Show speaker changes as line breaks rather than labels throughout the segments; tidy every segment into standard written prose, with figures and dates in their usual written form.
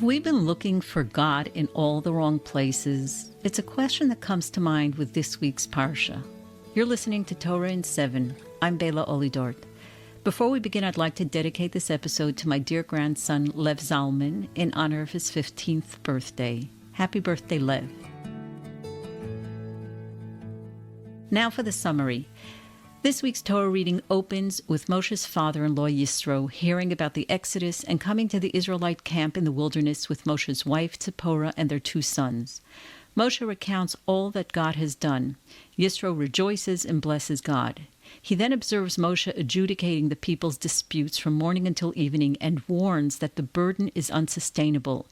Have we been looking for God in all the wrong places? It's a question that comes to mind with this week's Parsha. You're listening to Torah in 7. I'm Bela Olidort. Before we begin, I'd like to dedicate this episode to my dear grandson, Lev Zalman, in honor of his 15th birthday. Happy birthday, Lev. Now for the summary. This week's Torah reading opens with Moshe's father-in-law Yisro hearing about the Exodus and coming to the Israelite camp in the wilderness with Moshe's wife Tzipporah and their 2 sons. Moshe recounts all that God has done. Yisro rejoices and blesses God. He then observes Moshe adjudicating the people's disputes from morning until evening and warns that the burden is unsustainable.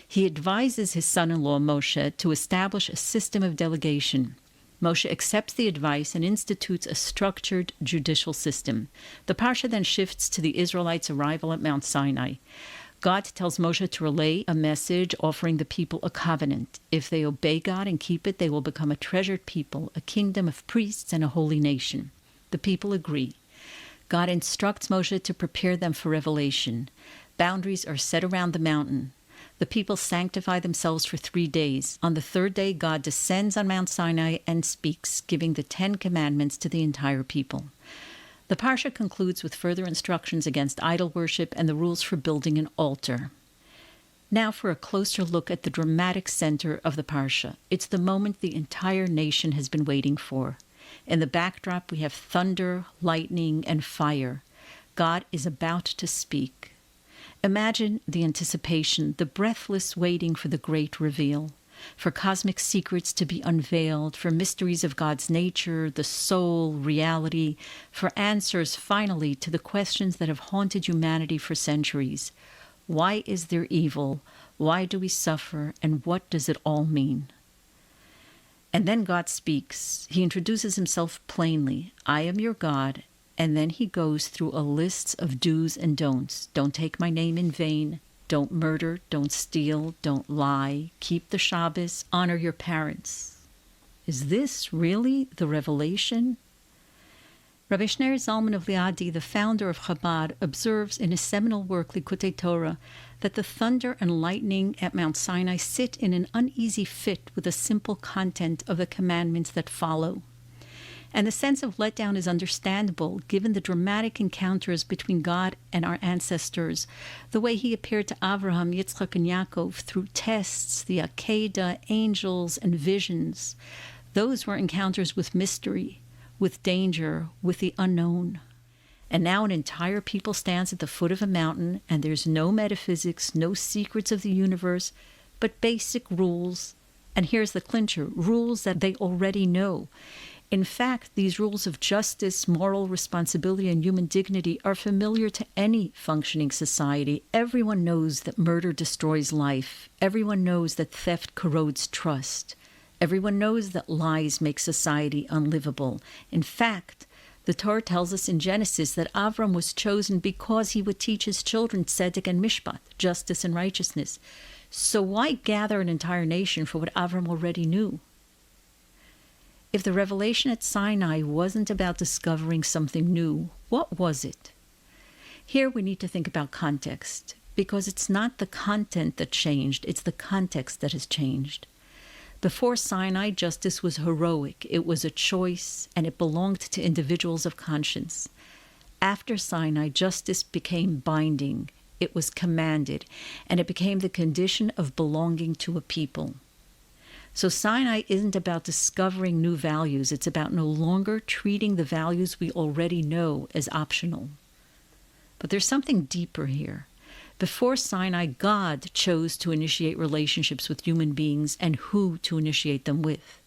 He advises his son-in-law Moshe to establish a system of delegation. Moshe accepts the advice and institutes a structured judicial system. The Parsha then shifts to the Israelites' arrival at Mount Sinai. God tells Moshe to relay a message offering the people a covenant. If they obey God and keep it, they will become a treasured people, a kingdom of priests, and a holy nation. The people agree. God instructs Moshe to prepare them for revelation. Boundaries are set around the mountain. The people sanctify themselves for 3 days. On the 3rd day, God descends on Mount Sinai and speaks, giving the 10 commandments to the entire people. The Parsha concludes with further instructions against idol worship and the rules for building an altar. Now for a closer look at the dramatic center of the Parsha. It's the moment the entire nation has been waiting for. In the backdrop, we have thunder, lightning, and fire. God is about to speak. Imagine the anticipation, the breathless waiting for the great reveal, for cosmic secrets to be unveiled, for mysteries of God's nature, the soul, reality, for answers finally to the questions that have haunted humanity for centuries. Why is there evil? Why do we suffer? And what does it all mean? And then God speaks. He introduces himself plainly. I am your God. And then he goes through a list of do's and don'ts. Don't take my name in vain. Don't murder. Don't steal. Don't lie. Keep the Shabbos. Honor your parents. Is this really the revelation? Rabbi Shner Zalman of Liadi, the founder of Chabad, observes in his seminal work, Likutei Torah, that the thunder and lightning at Mount Sinai sit in an uneasy fit with the simple content of the commandments that follow. And the sense of letdown is understandable, given the dramatic encounters between God and our ancestors, the way he appeared to Avraham, Yitzchak, and Yaakov through tests, the Akedah, angels, and visions. Those were encounters with mystery, with danger, with the unknown. And now an entire people stands at the foot of a mountain, and there's no metaphysics, no secrets of the universe, but basic rules. And here's the clincher, rules that they already know. In fact, these rules of justice, moral responsibility, and human dignity are familiar to any functioning society. Everyone knows that murder destroys life. Everyone knows that theft corrodes trust. Everyone knows that lies make society unlivable. In fact, the Torah tells us in Genesis that Avram was chosen because he would teach his children tzedek and mishpat, justice and righteousness. So why gather an entire nation for what Avram already knew? If the revelation at Sinai wasn't about discovering something new, what was it? Here we need to think about context, because it's not the content that changed, it's the context that has changed. Before Sinai, justice was heroic, it was a choice, and it belonged to individuals of conscience. After Sinai, justice became binding, it was commanded, and it became the condition of belonging to a people. So Sinai isn't about discovering new values. It's about no longer treating the values we already know as optional. But there's something deeper here. Before Sinai, God chose to initiate relationships with human beings and who to initiate them with.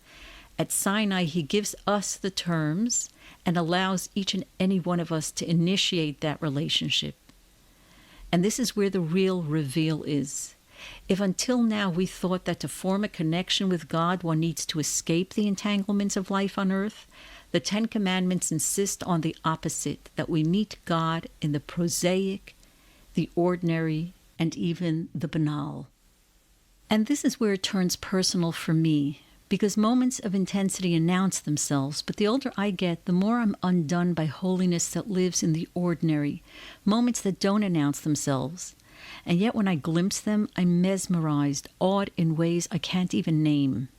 At Sinai, he gives us the terms and allows each and any one of us to initiate that relationship. And this is where the real reveal is. If until now we thought that to form a connection with God one needs to escape the entanglements of life on earth, the 10 Commandments insist on the opposite, that we meet God in the prosaic, the ordinary, and even the banal. And this is where it turns personal for me, because moments of intensity announce themselves, but the older I get, the more I'm undone by holiness that lives in the ordinary, moments that don't announce themselves. and yet when I glimpse them, I'm mesmerized, awed in ways I can't even name.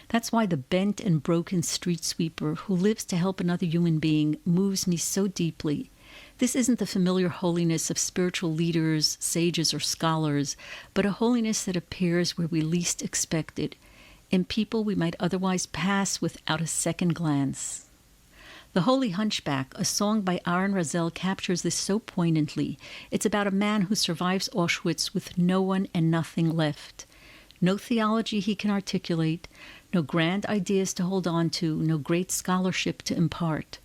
That's why the bent and broken street sweeper who lives to help another human being moves me so deeply. This isn't the familiar holiness of spiritual leaders, sages, or scholars, but a holiness that appears where we least expect it, in people we might otherwise pass without a second glance. The Holy Hunchback, a song by Aaron Razel, captures this so poignantly. It's about a man who survives Auschwitz with no one and nothing left. No theology he can articulate, no grand ideas to hold on to, no great scholarship to impart.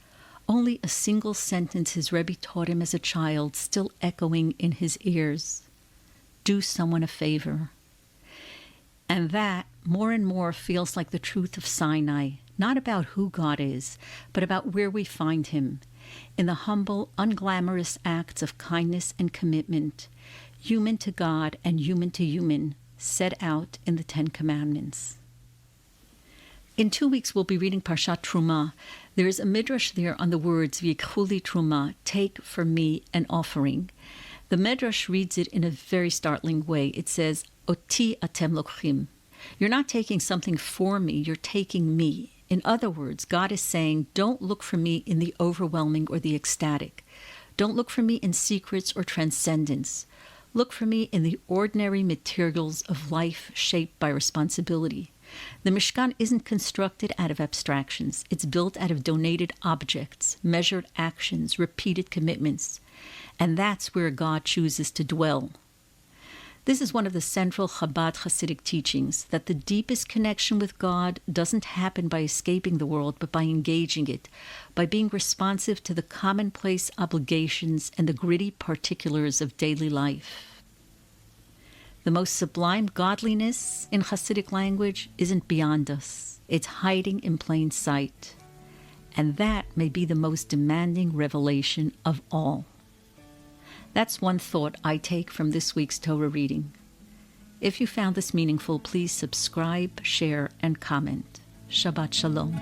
Only a single sentence his Rebbe taught him as a child, still echoing in his ears. Do someone a favor. And that, more and more, feels like the truth of Sinai, not about who God is, but about where we find him, in the humble, unglamorous acts of kindness and commitment, human to God and human to human, set out in the Ten Commandments. In 2 weeks, we'll be reading Parshat Truma. There is a midrash there on the words, V'yikchu li truma, take for me an offering. The midrash reads it in a very startling way. It says, Oti atem lokchim. You're not taking something for me, you're taking me. In other words, God is saying, don't look for me in the overwhelming or the ecstatic. Don't look for me in secrets or transcendence. Look for me in the ordinary materials of life shaped by responsibility. The Mishkan isn't constructed out of abstractions. It's built out of donated objects, measured actions, repeated commitments. And that's where God chooses to dwell. This is one of the central Chabad Hasidic teachings, that the deepest connection with God doesn't happen by escaping the world, but by engaging it, by being responsive to the commonplace obligations and the gritty particulars of daily life. The most sublime godliness, in Hasidic language, isn't beyond us. It's hiding in plain sight. And that may be the most demanding revelation of all. That's one thought I take from this week's Torah reading. If you found this meaningful, please subscribe, share, and comment. Shabbat Shalom.